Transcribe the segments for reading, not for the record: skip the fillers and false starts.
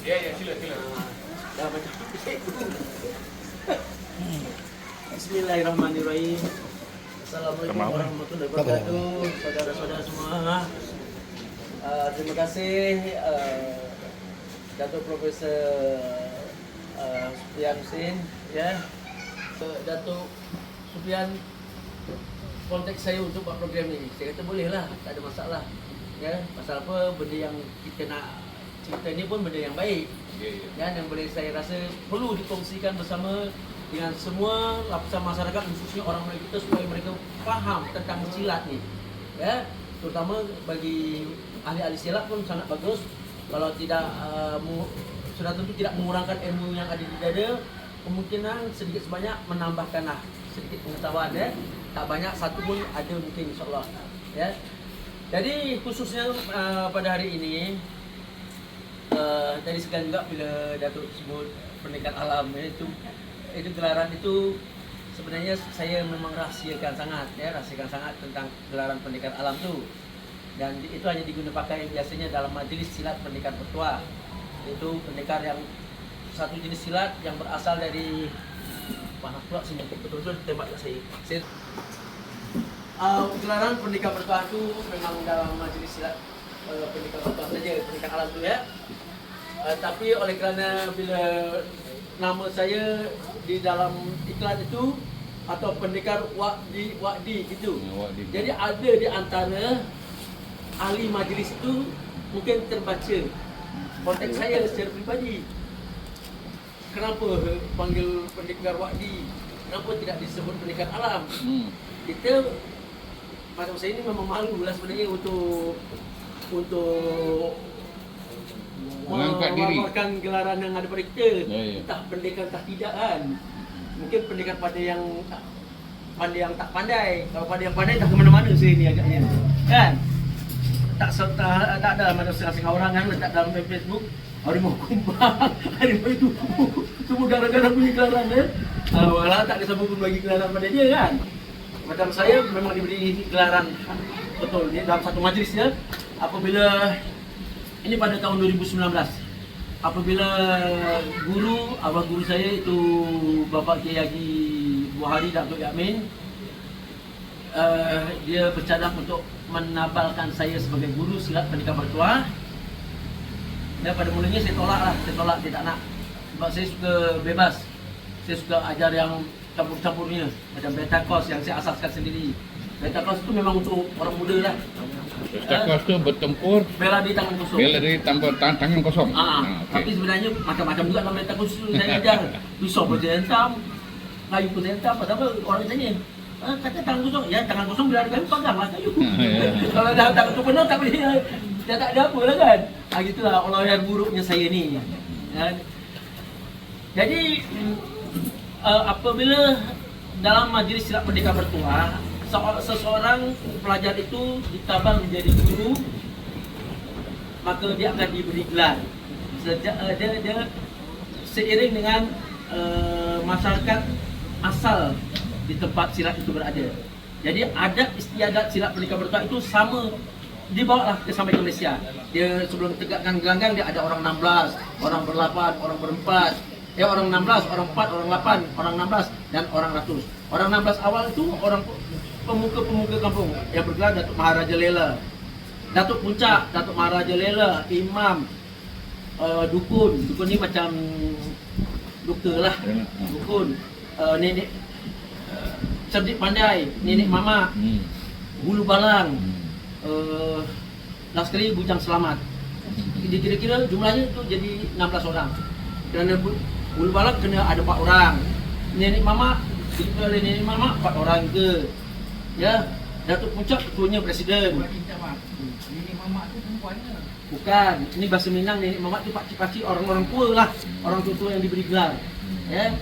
Ya, ya, sila. Dah macam Bismillahirrahmanirrahim. Assalamualaikum warahmatullahi wabarakatuh. Saudara-saudara semua. Terima kasih Datuk Profesor Sufian Husin, ya. Datuk Sufian kontak saya untuk buat program ni. Saya kata boleh lah, tak ada masalah. Ya, pasal apa, benda yang kita nak cerita ni pun benda yang baik. Dan yang boleh saya rasa perlu dikongsikan bersama dengan semua lapisan masyarakat, khususnya orang Melayu kita, supaya mereka faham tentang silat ni. Ya, terutama bagi ahli-ahli silat pun sangat bagus. Kalau tidak sudah tentu tidak mengurangkan ilmu yang ada di dada, kemungkinan sedikit sebanyak menambahkanlah sedikit pengetahuan, ya. Tak banyak, satu pun ada mungkin, insyaAllah, ya. Jadi khususnya pada hari ini, tadi sekali juga bila Datuk sebut pendekat alam, itu gelaran itu sebenarnya saya memang rahsiakan sangat, ya, rahsiakan sangat tentang gelaran pendekat alam tu. Dan itu hanya digunakan pakai biasanya dalam majlis silat pendekar bertuah. Itu pendekar yang satu jenis silat yang berasal dari panas pula sini, betul-betul tembak saya. Gelaran pendekar bertuah itu memang dalam majlis silat pendekar bertuah saja, pendekar alam tu, ya. Tapi oleh kerana bila nama saya di dalam iklan itu atau pendekar Wakdi gitu. Jadi ada di antara ahli majlis itu mungkin terbaca konteks saya secara peribadi. Kenapa panggil pendekar Wakdi? Kenapa tidak disebut pendekar alam? Kita macam saya ni memang malu lah sebenarnya untuk mengangkat diri, memamerkan gelaran yang ada pada kita. Ya. Tak pendekar tak tidak kan. Mungkin pendekar pada yang pandai yang tak pandai. Kalau pada yang pandai tak ke mana-mana saya ni agaknya. Kan? Tak ada macam setengah orang kan letak dalam Facebook harimau kumbang, harimau itu semua gara-gara punya gelaran, ya. Walau tak ada siapa pun bagi gelaran pada dia kan. Macam saya memang diberi gelaran betul ni dalam satu majlisnya apabila ini pada tahun 2019 apabila abang guru saya itu Bapak Kiai Haji Buhari Datuk Yamin, dia bercadang untuk menabalkan saya sebagai guru silat pendekar bertuah. Dan pada mulanya saya tolak, saya tak nak. Sebab saya suka bebas. Saya suka ajar yang campur-campurnya. Macam beta course yang saya asaskan sendiri. Beta course itu memang untuk orang muda lah. Beta course tu bertempur, bela di tangan kosong. bela diri tanpa tangan kosong. Okay. Tapi sebenarnya macam-macam juga dalam beta course tu saya ajar. Pisau pun saya hentam, kayu pun saya hentam. Pasal apa? Orang tanya, kata tangan kosong. Ya, tangan kosong bila ada kayu, peganglah kayu. Kalau dah tangan kosong penuh, tak boleh. Dia tak ada apa lah kan. Gitulah Allah yang buruknya saya ni. Jadi apabila dalam majlis silat pendekar bertuah, seseorang pelajar itu ditabang menjadi guru, maka dia akan diberi gelar. Dia seiring dengan masyarakat asal di tempat silat itu berada. Jadi adat istiadat silat pendekar bertuah itu sama, dibawalah sampai ke Malaysia. Dia sebelum tegakkan gelanggang dia ada orang 16, orang berlapan, orang berempat. Orang 16, orang 4, orang 8, orang 16 dan orang 100. Orang 16 awal itu orang pemuka-pemuka kampung yang bergelar Datuk Maharaja Lela. Datuk Puncak, Datuk Maharaja Lela, imam, dukun. Dukun ni macam doktor lah. Dukun, nenek cerdik pandai, nenek mama, bulu balang. Last kali bujang selamat. Kira-kira jumlahnya tu jadi 16 orang. Kerana bulu balak kena ada 4 orang. Nenek mama, oleh nenek mama 4 orang ke. Ya, Datuk Puncak ketuanya presiden. Nenek mamak tu perempuannya? Bukan, ini bahasa Minang nenek mamak tu pakcik-pakcik orang-orang tua lah. Orang tua yang diberi gelar. Ya.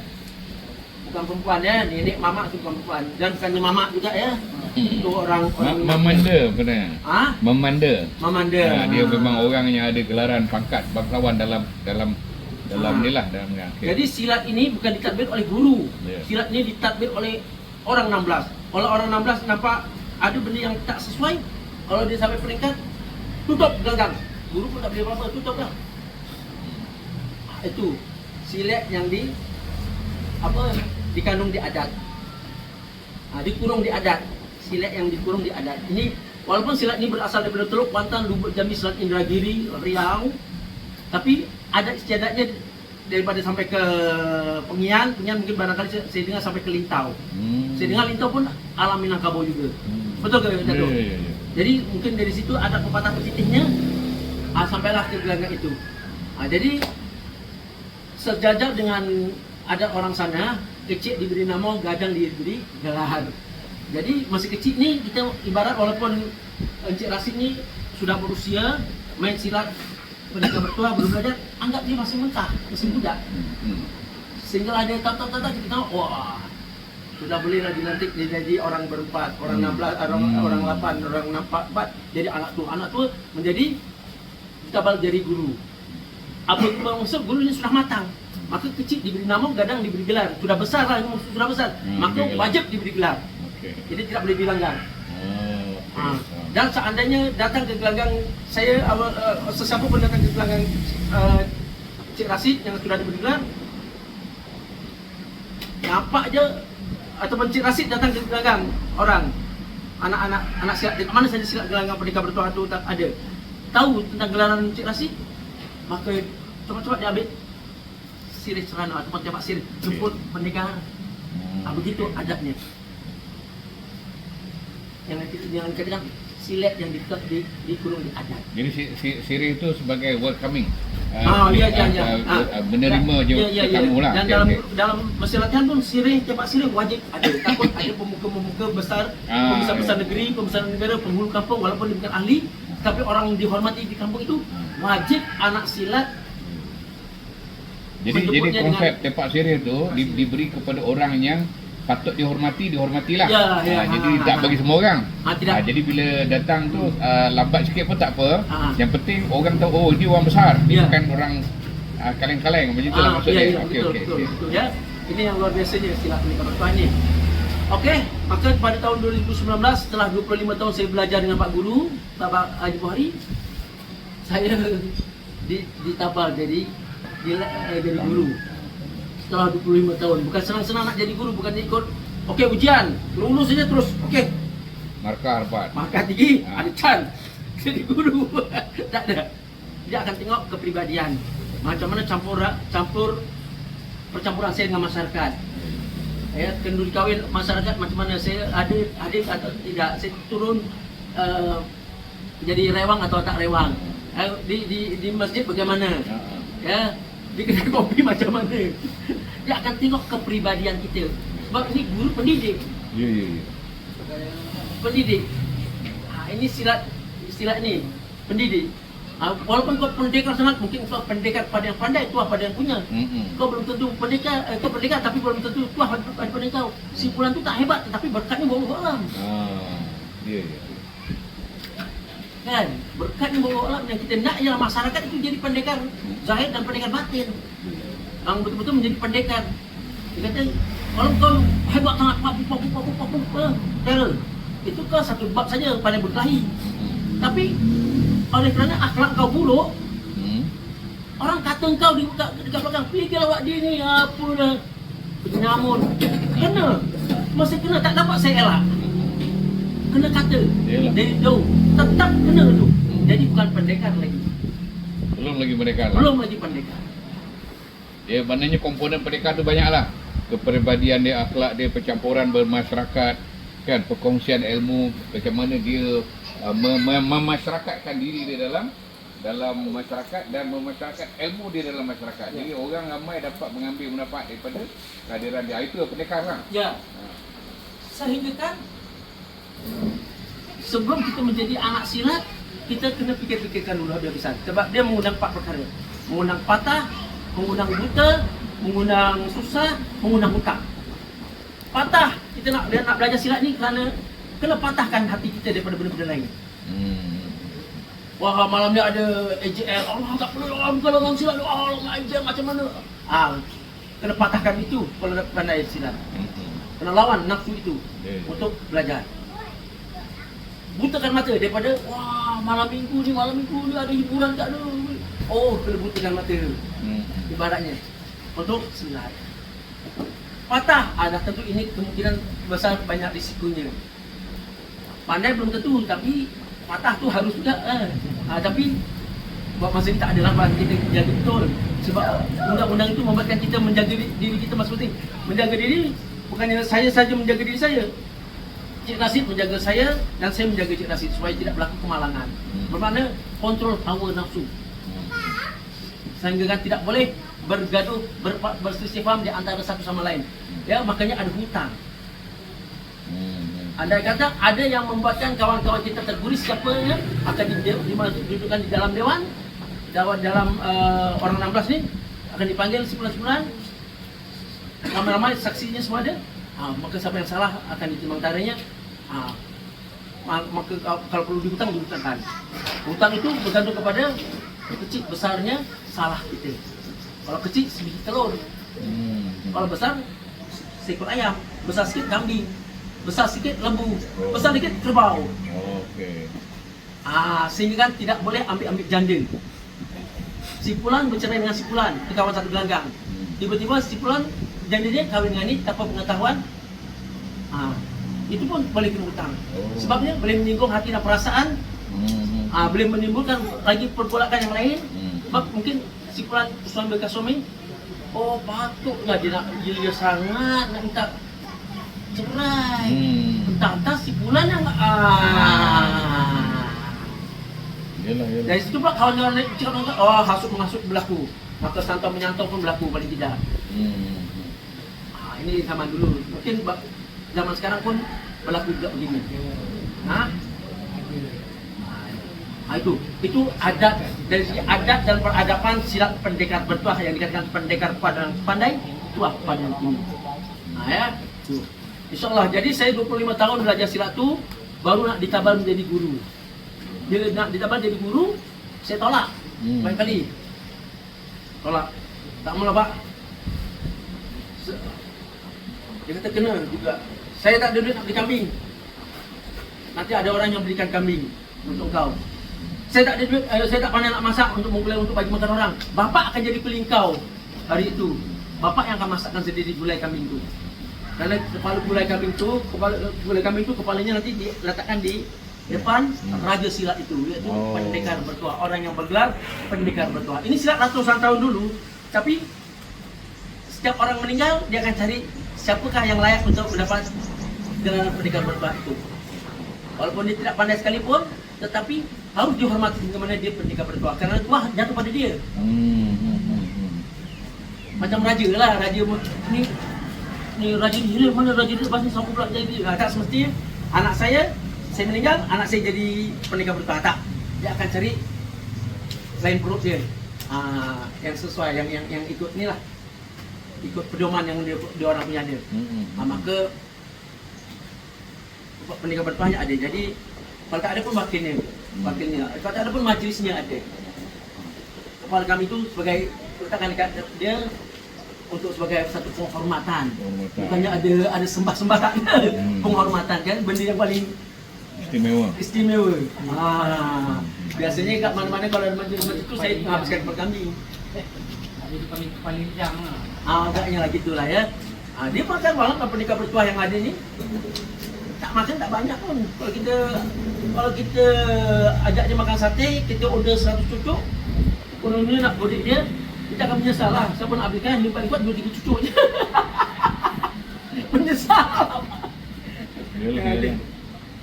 Bukan perempuan, ya, nenek mamak tu bukan perempuan. Dan bukannya mamak juga, ya. Itu orang Memanda sebenarnya. Memanda. Dia memang orang yang ada gelaran pangkat bangsawan dalam ni lah, dalam ni. Jadi silat ini bukan ditadbir oleh guru. Silat ini ditadbir oleh orang 16. Kalau orang 16 nampak ada benda yang tak sesuai, kalau dia sampai peringkat, tutup gelanggang. Guru pun tak boleh apa-apa, tutup lah. itu silat yang dikandung di adat. Dikurung di adat. Silat yang dikurung di adat. Ini walaupun silat ini berasal daripada Teluk Kuantan, Lubuk Jambi, Selat Indragiri, Riau, tapi adat istiadatnya daripada sampai ke Pengian mungkin barangkali saya dengar sampai ke Lintau. Saya dengar Lintau pun alam Minangkabau juga. Betul ke Datuk? Ya. Jadi mungkin dari situ ada pepatah petitiknya, sampailah ke gelanggang itu. Jadi sejajar dengan ada orang sana, kecil diberi nama, gadang diberi gelar. Jadi masih kecil nih kita ibarat walaupun Encik Rasid ni sudah berusia, main silat Merdeka Bertuah belum belajar, anggap dia masih mentah, masih muda. Sehingga ada tata-tata kita tahu, wah sudah boleh lah dilantik dia jadi orang berempat, orang 16, orang 8, orang 4, jadi anak tua menjadi tabal jadi guru. Apabila maksud gurunya sudah matang, maka kecil diberi nama, gadang diberi gelar. Sudah besar lah, sudah besar, maka wajib diberi gelar. Jadi tidak boleh dilanggar. Dan seandainya datang ke gelanggang saya, sesiapa pun datang ke gelanggang Cik Rasid yang sudah diberi gelar, nampak je ataupun Cik Rasid datang ke gelanggang orang, anak silat mana saja silat gelanggang Merdeka Bertuah itu tak ada tahu tentang gelaran Cik Rasid, maka cepat-cepat dia ambil sirih serana ataupun tembak sirih jemput pendekar. Begitu adatnya. Yang katakan silat yang dikurung di adat. Jadi sirih itu sebagai welcoming. Ya. Menerima tetamu lah. Dan dalam mesin latihan pun tembak sirih wajib ada. Takut ada pemuka-pemuka besar, pembesar-besar negeri, pembesar negara, penghulu kampung walaupun dia bukan ahli, tapi orang dihormati di kampung itu wajib anak silat. Jadi konsep tembak sirih itu diberi kepada orang yang patut dihormatilah. Jadi tak bagi semua orang. Jadi bila datang tu lambat sikit pun tak apa. Yang penting orang tahu, oh dia orang besar, dia bukan orang kaleng-kaleng macam itulah maksudnya. Betul. Ya. Ini yang luar biasanya silat Merdeka Bertuah ni. Okey, maka pada tahun 2019 setelah 25 tahun saya belajar dengan Pak Guru, Pak Haji Buhari, saya ditabal jadi guru. Setelah 25 tahun, bukan senang-senang nak jadi guru, bukan ikut okey ujian, lulus saja terus okey markah tinggi, ada chance jadi guru. Tak ada. Dia akan tengok kepribadian, macam mana campur percampuran saya dengan masyarakat. Kenduri kahwin masyarakat macam mana, saya hadir atau tidak, saya turun jadi rewang atau tak rewang, di masjid bagaimana, di kedai kopi macam mana. Dia akan tengok kepribadian kita. Sebab ini guru pendidik. Ya. Pendidik. Ini silat ni pendidik. Walaupun kau pendekar sangat, mungkin kau pendekar pada yang pandai, tuah pada yang punya. Kau belum tentu pendekar tapi belum tentu tuah pada kau. Simpulan tu tak hebat, tetapi berkatnya bawa alam. Ya. Kan, berkatnya bawa alam. Yang kita nak ialah masyarakat itu jadi pendekar zahir dan pendekar batin, yang betul-betul menjadi pendekar. Dia kata, kalau kau hebat sangat, terror, itu kau satu bab saja pandai berkelahi. Tapi oleh kerana akhlak kau buruk, orang kata kau dekat belakang, fikir awak dia ni apa dah penyamun. Kena, masih kena, tak dapat saya elak. Kena kata dari jauh, tetap kena tu. Jadi bukan pendekar lagi. Belum lagi pendekar. Ya, maknanya komponen pendekar tu banyak lah. Kepribadian dia, akhlak dia, percampuran bermasyarakat, kan, perkongsian ilmu, bagaimana dia memasyarakatkan diri dia dalam masyarakat dan memasyarakatkan ilmu dia dalam masyarakat. Jadi orang ramai dapat mengambil manfaat daripada kehadiran dia. Itu pendekar lah. Ya. Sehingga kan sebelum kita menjadi anak silat, kita kena fikir-fikirkan dulu habis-habisan. Sebab dia mengundang 4 perkara. Mengundang patah, mengundang buta, mengundang susah, mengundang hutang. Patah, kita nak belajar silat ni kerana kena patahkan hati kita daripada benda-benda lain. Wah, malam ni ada AJL, Allah tak perlu kalau orang silat, Allah AJL macam mana? Kena patahkan itu kalau nak pandai silat. Kena lawan nafsu itu untuk belajar. Butakan mata daripada wah malam minggu ni ada hiburan tak ada. Oh, kelebu dengan mata Hmm. ibaratnya untuk silat. Patah, ada tentu ini kemungkinan besar banyak risikonya. Pandai belum tentu, tapi patah tu harus juga. Tapi buat masa ini tak ada lambat, kita jaga betul. Sebab undang-undang itu membuatkan kita menjaga diri kita masing-masing. Menjaga diri bukannya saya saja menjaga diri saya. Cik Rashid menjaga saya dan saya menjaga Cik Rashid supaya tidak berlaku kemalangan. Bermakna kontrol hawa nafsu. Sehingga kan tidak boleh bergaduh, berselisih faham di antara satu sama lain. Ya, makanya ada hutang. Andai kata ada yang membuatkan kawan-kawan kita terguris, siapa yang akan dimasukkan di dalam dewan, dalam orang 16 ni akan dipanggil sebulan-sebulan, ramai-ramai saksinya semua ada. Maka siapa yang salah akan ditimbang tariknya. Maka kalau perlu dihutangkan. Hutang itu bergantung kepada kecil besarnya salah kita. Kalau kecil sebiji telur, kalau besar seekor ayam, besar sikit kambing, besar sikit lembu, besar sikit kerbau. Okey. Sehingga kan tidak boleh ambil janda. Si Fulan bercerai dengan si Fulan di kawan satu gelanggang. Tiba-tiba si Fulan janda dia kahwin dengan ini tanpa pengetahuan. Itu pun boleh kena hutang. Sebabnya boleh menyinggung hati dan perasaan. Boleh menimbulkan lagi pergolakan yang lain. Sebab mungkin si Fulan suami bekas suami, oh patutlah dia sangat nak minta cerai. Entah-entah si Fulan yang Yalah. dari situ pula kawan-kawan cakap, oh hasut-menghasut berlaku. Maka santau menyantau pun berlaku paling tidak. Ini zaman dulu. Mungkin zaman sekarang pun berlaku juga begini. Itu adat, dari segi adat dan peradaban silat pendekar bertuah yang dikatakan pendekar dan pandai, tuah pada ini. InsyaAllah. Jadi saya 25 tahun belajar silat tu, baru nak ditabar menjadi guru. Bila nak ditabar jadi guru, saya tolak banyak kali. Tolak. Tak mau lah Pak. Dia kata kena juga. Saya tak ada duit nak beli kambing. Nanti ada orang yang belikan kambing untuk kau. Saya tak ada duit, saya tak pandai nak masak untuk bagi makan orang. Bapak akan jadi peli kau hari itu. Bapak yang akan masakkan sendiri gulai kambing itu. Kerana kepala gulai kambing itu kepalanya nanti diletakkan di depan raja silat itu, iaitu pendekar bertuah. Orang yang bergelar pendekar bertuah. Ini silat ratusan tahun dulu, tapi setiap orang meninggal dia akan cari siapakah yang layak untuk mendapat gelaran pendekar bertuah itu. Walaupun dia tidak pandai sekalipun, tetapi harus dihormati ke mana dia pendekar bertuah, kerana tuah jatuh pada dia. Macam raja lah, raja ni raja ni mana raja ni pasti sampai pula jadi. Tak semestinya anak saya meninggal, anak saya jadi pendekar bertuah, tak. Dia akan cari lain perut dia. Yang sesuai, yang ikut ni lah, ikut pedoman yang dia orang punya dia. Maka pendekar bertuahnya ada. Jadi kalau tak ada pun wakilnya. Kalau tak ada pun majlisnya ada. Kepala kami itu sebagai letakkan dia untuk sebagai satu penghormatan. Bukannya ada sembah-sembah, tak ada. Penghormatan kan, benda yang paling istimewa. Biasanya kat mana-mana kalau ada majlis itu saya menghabiskan kepala kambing. Jadi paling jam lah. Agaknya lah gitulah ya. Dia makan banget pendekar bertuah yang ada ni. Tak makan tak banyak pun. Kalau kita ajak dia makan sate, kita order 100 cucuk, kononnya nak godik dia, kita akan menyesal lah. Siapa nak belikan, dia paling kuat 2-3 cucuk je. Menyesal.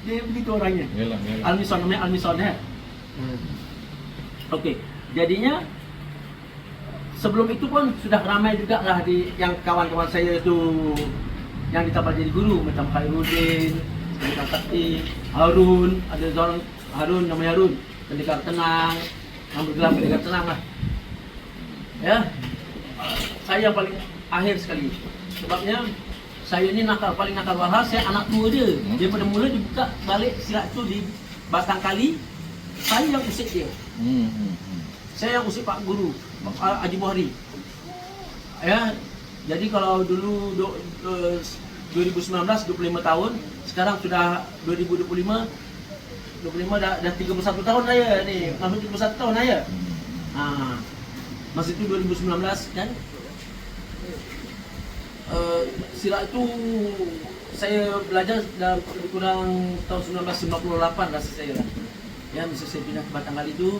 Dia begitu orangnya. Al-Mison, namanya Al-Mison ya. Okey, jadinya sebelum itu pun sudah ramai juga lah yang kawan-kawan saya tu yang ditabar jadi guru, macam Khairuddin, macam Sakti, Harun, ada seorang Harun, namanya Harun, pendekar tenang, yang bergelar pendekar tenang lah. Ya, saya yang paling akhir sekali. Sebabnya saya ni paling nakal walhal, saya anak tua dia. Daripada mula dibuka balik silat tu di Batang Kali, saya yang usik dia. Saya yang usik Pak Guru, Haji Buhari. Ya, jadi kalau dulu 2019 25 tahun, sekarang sudah 2025 dah 31 tahun saya ni, masuk 31 tahun saya. Masa itu 2019 kan. Silat itu saya belajar dalam lebih kurang tahun 1998 rasa saya lah. Ya, masa saya pindah ke Batanghali itu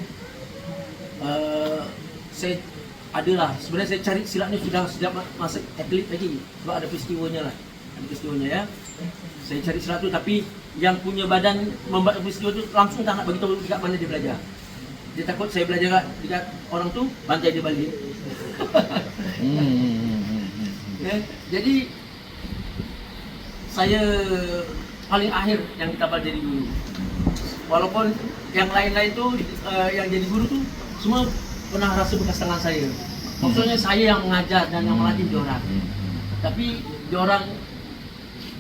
saya adalah sebenarnya saya cari silat ni sudah sejak masa atlet lagi, sebab ada peristiwanya lah. Ada peristiwanya ya. Saya cari silat tu, tapi yang punya badan membuat peristiwa tu langsung tak nak bagi tahu dekat mana dia belajar. Dia takut saya belajar dekat orang tu, bantai dia balik. Ya, jadi saya paling akhir yang ditabal jadi guru. Walaupun yang lain-lain tu yang jadi guru tu semua pernah rasa bekas tangan saya. Maksudnya saya yang mengajar dan yang melatih diorang. Tapi diorang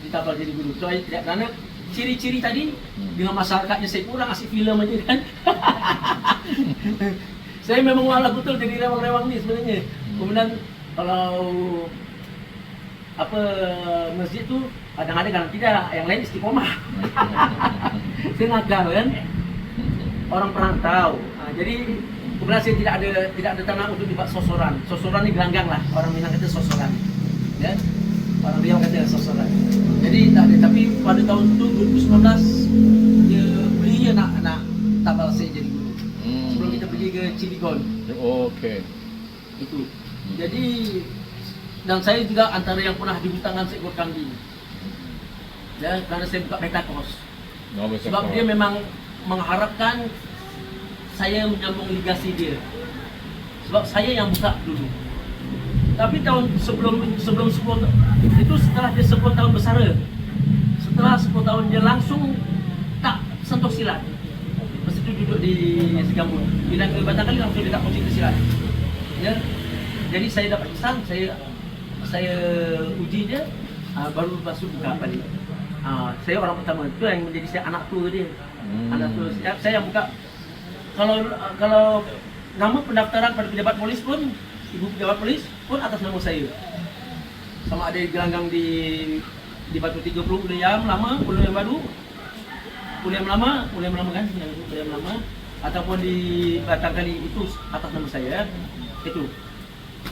ditabal jadi guru. So, kerana ciri-ciri tadi dengan masyarakatnya saya kurang asyik filem aja kan. Saya memang malah betul jadi rewang-rewang ni sebenarnya. Kemudian kalau masjid tu kadang-kadang tidak, yang lain istiqomah. Saya nakal kan, orang perantau. Jadi kemudian saya tidak ada tanah untuk dibuat sosoran. Sosoran ni gelanggang lah, orang Minang kata sosoran. Ya, orang Riau kata sosoran. Jadi tak ada. Tapi pada tahun tu 2019 dia nak tabal saya jadi guru. Sebelum kita pergi ke Cilegon. Okey. Itu. Jadi dan saya juga antara yang pernah dibutangkan seekor kambing. Ya, kerana saya buka beta kos. Sebab dia memang mengharapkan saya menyambung legasi dia. Sebab saya yang buka dulu. Tapi tahun sebelum itu setelah dia 10 tahun bersara. Setelah 10 tahun dia langsung tak sentuh silat. Masa itu duduk di Segambut. Bila ke Batanghali langsung dia tak kunci ke silat. Ya. Jadi saya dapat pesan, saya uji dia, baru lepas tu buka balik. Saya orang pertama, itu yang menjadi saya anak tua dia. Anak tua saya yang buka. Kalau nama pendaftaran pada pejabat polis pun, ibu pejabat polis pun atas nama saya. Sama ada gelanggang di Batu 30 Ulayam lama, Ulayam baru, Ulayam lama kan, Ulayam lama, ataupun di Batanghali itu atas nama saya. Itu.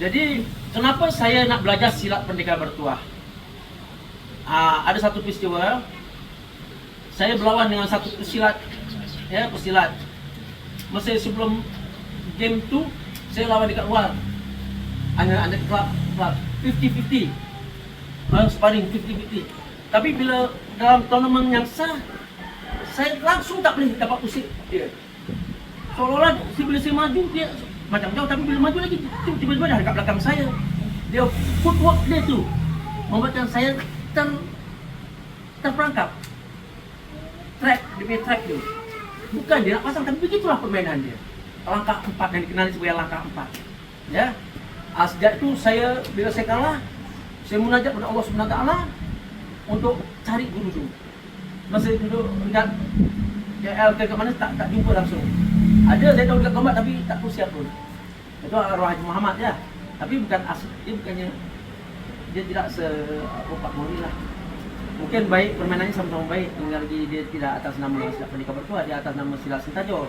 Jadi kenapa saya nak belajar silat Pendekar Bertuah? Ada satu peristiwa saya berlawan dengan satu pesilat, ya pesilat. Masa sebelum game tu saya lawan dekat luar. Ada club 50-50. Sparring 50-50. Tapi bila dalam tournament yang sah, saya langsung tak boleh dapat usik dia. Seolah-olah bila saya maju dia macam jauh, tapi bila maju lagi tiba-tiba dah dekat belakang saya. Dia footwork dia tu membuatkan saya terperangkap. Dia punya track tu bukan dia nak pasang, tapi begitulah permainan dia. Langkah 4 yang dikenali sebagai langkah 4. Ya. Sejak itu bila saya kalah, saya munajat kepada Allah SWT untuk cari guru tu. Masa duduk dekat KL ke mana tak jumpa langsung. Ada saya tahu dekat Tombak tapi tak tahu siapa. Itu arwah Haji Muhammad ya. Tapi bukan dia bukannya dia tidak Pak Mori lah. Mungkin baik permainannya sama-sama baik, tinggal lagi dia tidak atas nama silat Pendekar Bertuah, dia atas nama silat Sentajor.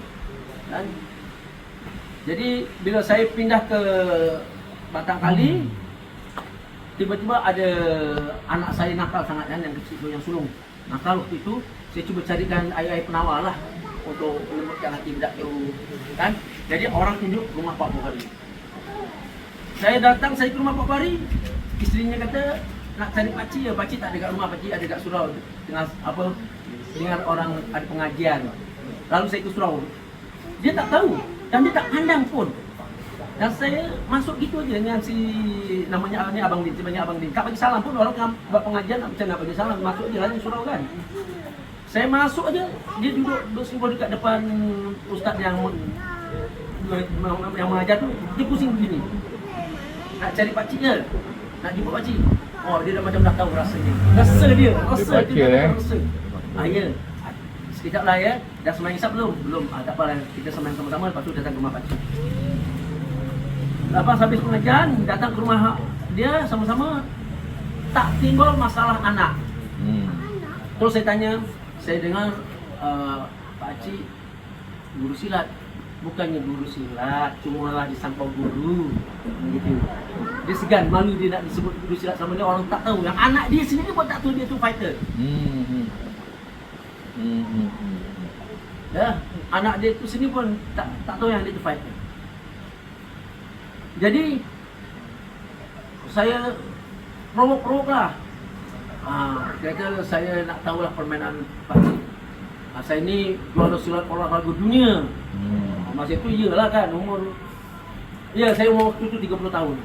Kan? Jadi bila saya pindah ke Batanghali, tiba-tiba ada anak saya nakal sangat kan, yang kecil tu, yang sulung. Nakal waktu itu, saya cuba carikan air-air penawar lah untuk melembutkan hati budak tu kan. Jadi orang tunjuk rumah Pak Bukhari. Saya datang ke rumah Pak Bukhari, isterinya kata nak cari pakcik ya, pakcik tak ada kat rumah, pakcik ada kat surau dengan orang ada pengajian. Lalu saya ke surau. Dia tak tahu dan dia tak pandang pun. Dan saya masuk gitu aja dengan si namanya Abang Din, sebenarnya Abang Din. Tak bagi salam pun, orang buat pengajian macam nak bagi salam, masuk aja lah surau kan. Saya masuk aja, dia duduk simpul dekat depan ustaz yang mengajar tu, dia pusing begini. Nak cari pakcik je, nak jumpa pakcik. Oh, dia dah macam dah tahu rasanya. Rasa dia rasa. Ya. Sekejap lah ya, dah sembahyang isap belum? Belum. Tak apalah, kita sembahyang sama-sama, lepas tu datang ke rumah pakcik. Lepas habis pengajian, datang ke rumah dia sama-sama, tak timbul masalah anak. Terus saya tanya, saya dengar pakcik guru silat. bukannya guru silat, cumalah disangkau guru, gitu. Dia segan, malu dia nak disebut guru silat sama dia, orang tak tahu. Yang anak dia sendiri pun tak tahu dia tu fighter. Ya, anak dia tu sendiri pun tak tahu yang dia tu fighter. Jadi saya provok lah. Kata saya nak tahulah permainan pakcik. Saya ni juara silat olahraga dunia. Masa itu iyalah kan umur. Ya, saya umur waktu tu 30 tahun.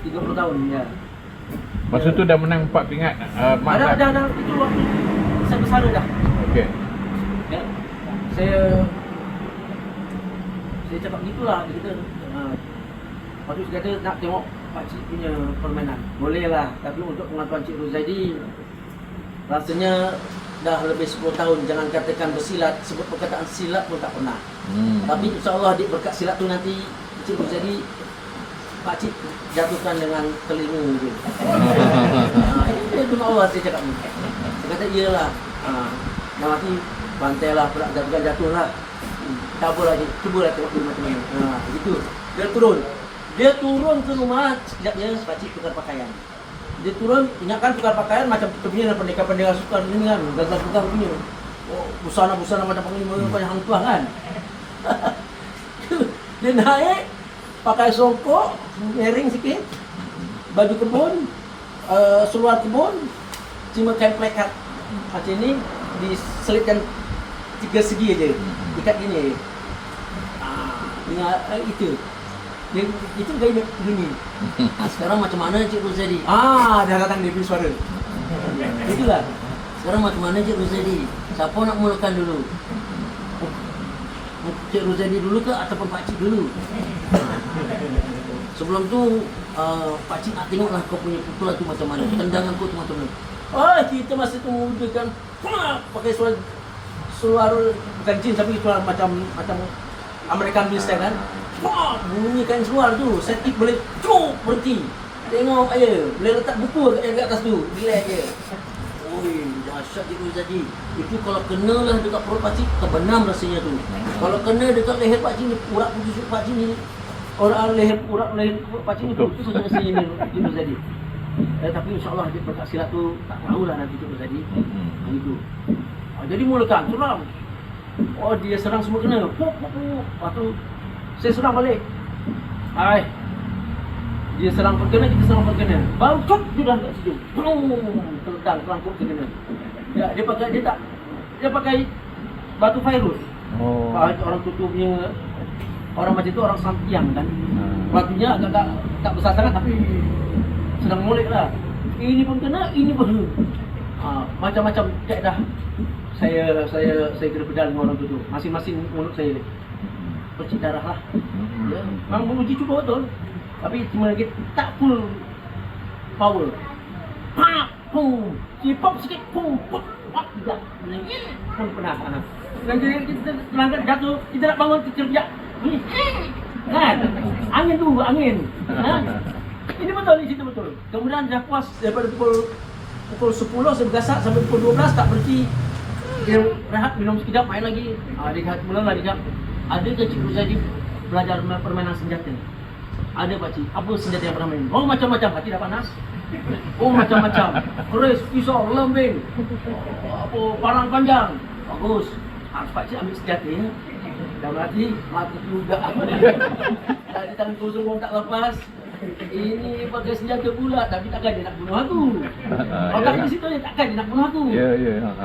30 tahun ya. Masa tu dah menang 4 peringkat. Ada itu waktu saya besar dah. Okey. Ya. Saya cakap gitulah dia kata. Lepas tu dia kata nak tengok pakcik punya permainan. Boleh lah, tapi untuk pengetahuan Cik Rozaidi rasanya dah lebih 10 tahun, jangan katakan bersilat, sebut perkataan silat pun tak pernah. Tapi insyaAllah di berkat silat tu nanti Cik Rozaidi pakcik jatuhkan dengan telinga je. Itu dengan Allah saya cakap ni. Saya kata iyalah. Nanti bantailah pula, jatuh lah. Tak apa lagi, cubalah tengok dulu macam mana. Begitu. Dia turun ke rumah, sekejapnya pakcik tukar pakaian. Dia turun, ingatkan tukar pakaian macam kita punya pendekar-pendekar sukan ini kan, gazal-gazal punya. Busana-busana macam panglima, banyak hang tuah kan. Dia naik, pakai songkok, miring sikit, baju kebun, seluar kebun, cuma kain plekat. Macam ni, diselitkan 3 segi aja, ikat gini. Dengan itu. Itu gaya bunyi. Sekarang macam mana Cik Rozaidi? Dah datang dia punya suara. Itulah. Sekarang macam mana Cik Rozaidi? Siapa nak mulakan dulu? Cik Rozaidi dulu ke ataupun pakcik dulu? Sebelum tu pakcik nak tengoklah kau punya pukulan tu macam mana, tendangan kau tu macam mana. Kita masa tu muda kan, pakai seluar bukan jeans tapi seluar macam American Beast kan. Bunyi kain seluar tu, setik boleh berhenti. Tengok aja, boleh letak buku kat atas tu, relax je. Oi, dahsyat Cik Rozaidi. Itu kalau kena lah dekat perut pakcik, terbenam rasanya tu. Kalau kena dekat leher pakcik ni, urat pusuk pakcik ni, urat leher pakcik ni putus rasanya Cik Rozaidi. Tapi insyaAllah dia berkat silat tu tak tahulah nanti Cik Rozaidi. Itu. Jadi mulakan, serang. Dia serang semua kena. Lepas tu saya serang balik. Dia serang perkena, kita serang perkena. Baru cuk sudah kat situ. Terledang kelangkuk kena. Dia pakai batu virus. Orang tutup punya orang macam tu orang Santiang kan. Batunya agak tak besar sangat tapi sedang molek lah. Ini pun kena, ini pun. Macam-macam kaedah saya kena pedal dengan orang tu. Masing-masing mulut saya percik darah lah. Ya, memang menguji cuba betul. Tapi cuma lagi tak full power. Pum, cipop sikit, pum, tidak. Pun pernah. Dan kita terangkat jatuh, kita nak bangun terjejak. Kan? Angin tu, angin. Ini betul, ini cerita betul. Kemudian dah puas daripada pukul 10 saya bergasak sampai pukul 12 tak berhenti. Dia rehat, minum sekejap, main lagi. Dia mula dia. Ada ke Cik Rozaidi belajar permainan senjata? Ada pakcik. Apa senjata yang pernah main? Macam-macam. Hati dah panas. Macam-macam. Keris, pisau, lembing. Parang panjang. Bagus. Pakcik ambil senjata ya. Dah mati juga. Dah di tangan kosong orang tak lepas. Ini pakai senjata pula, tapi takkan dia nak bunuh aku. Otak di situ dia takkan dia nak bunuh aku.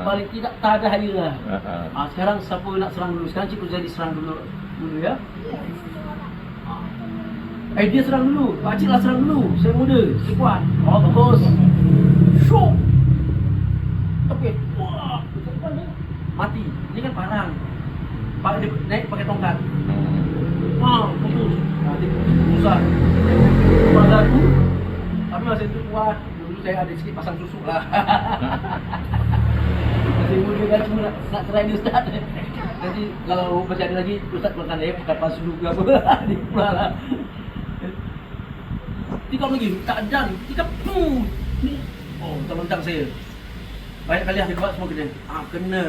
Paling tidak tak ada hari lah. Sekarang siapa nak serang dulu? Sekarang Cik Rozaidi serang dulu ya. Dia serang dulu, pakcik lah serang dulu. Saya muda, saya kuat. Bagus. Syuk. Okey. Wah, mati. Ini kan parang. Dia naik pakai tongkat. Putus. Dia pusat. Pada aku, tapi masa itu kuat. Dulu saya ada sikit pasang susu lah. Masih muda kan, cuma nak try ni Ustaz. Nanti kalau masih ada lagi, Ustaz keluarkan saya pakai pasu dulu ke apa. Dia pula lah. Tikam lagi, tak ada. Tikam, pum. Mentang-mentang saya. Banyak kali aku buat semua kena. Kena.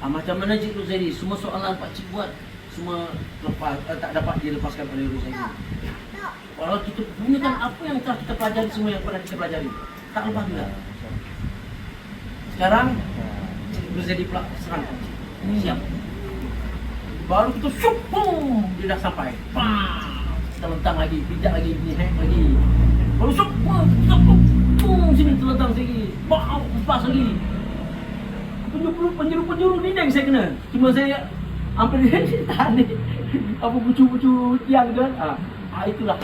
Macam mana Cik Rozaidi? Semua soalan pakcik buat semua tak dapat dilepaskan oleh urusan ini. Walau kita gunakan apa yang telah kita pelajari, semua yang pernah kita pelajari, tak lepas juga. Sekarang berjadi pula serang kunci. Siap. Baru kita syuk, boom, dia dah sampai. Pam, kita lentang lagi, pijak lagi, bunyi hack lagi. Baru syuk, boom, boom, sini terlentang lagi. Bau, lepas lagi. Penjuru ni yang saya kena. Cuma saya hampir tahan ni. Apa pucu-pucu tiang kan. Itulah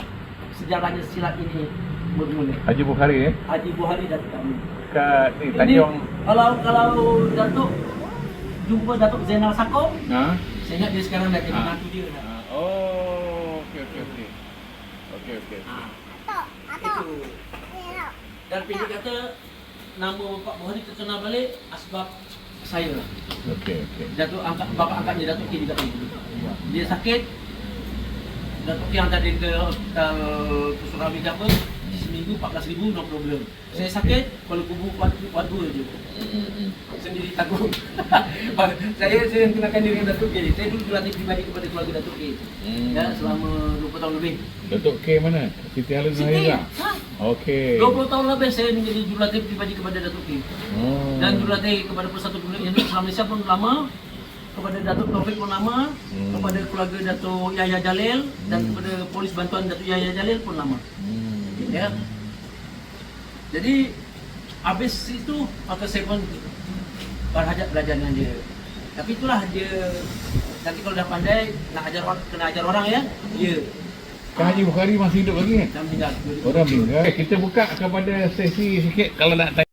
sejarahnya silat ini bermula. Haji Bukhari Haji Bukhari Datuk kami. kat ni Ini, Tanjung. kalau Datuk jumpa Datuk Zainal Sakom, Ha? saya ingat dia sekarang dah jadi menantu dia dah. Oh, okey. Itu. Dan pendek kata nama Pak Bukhari terkenal balik sebab saya lah. Okey. Datuk angkat, bapa angkatnya Datuk K juga dulu. Dia sakit. Datuk K hantar dia ke hospital Pusarawi ke apa, seminggu 14,000 no problem. Saya sakit, kalau kubur kuat 2 je. Sendiri tanggung. saya kenakan diri dengan Datuk K. Saya dulu berlatih pribadi kepada keluarga Datuk K. Ya, selama 20 tahun lebih. Datuk K mana? Siti Halil Zahira. Okey. 20 tahun lebih saya menjadi jurulatih pribadi kepada Datuk K. Oh. Dan jurulatih kepada Persatuan Pemuda Islam Malaysia pun lama, kepada Datuk Taufik pun lama, kepada keluarga Datuk Yahya Jalil dan kepada Polis Bantuan Datuk Yahya Jalil pun lama. Ya. Jadi habis itu maka saya pun berhajat belajar dengan dia. Tapi itulah dia, nanti kalau dah pandai nak ajar orang, kena ajar orang ya. Ya. Kan Haji Bukhari masih hidup lagi kan? Dah meninggal. Orang meninggal. Kita buka kepada sesi sikit kalau nak tanya.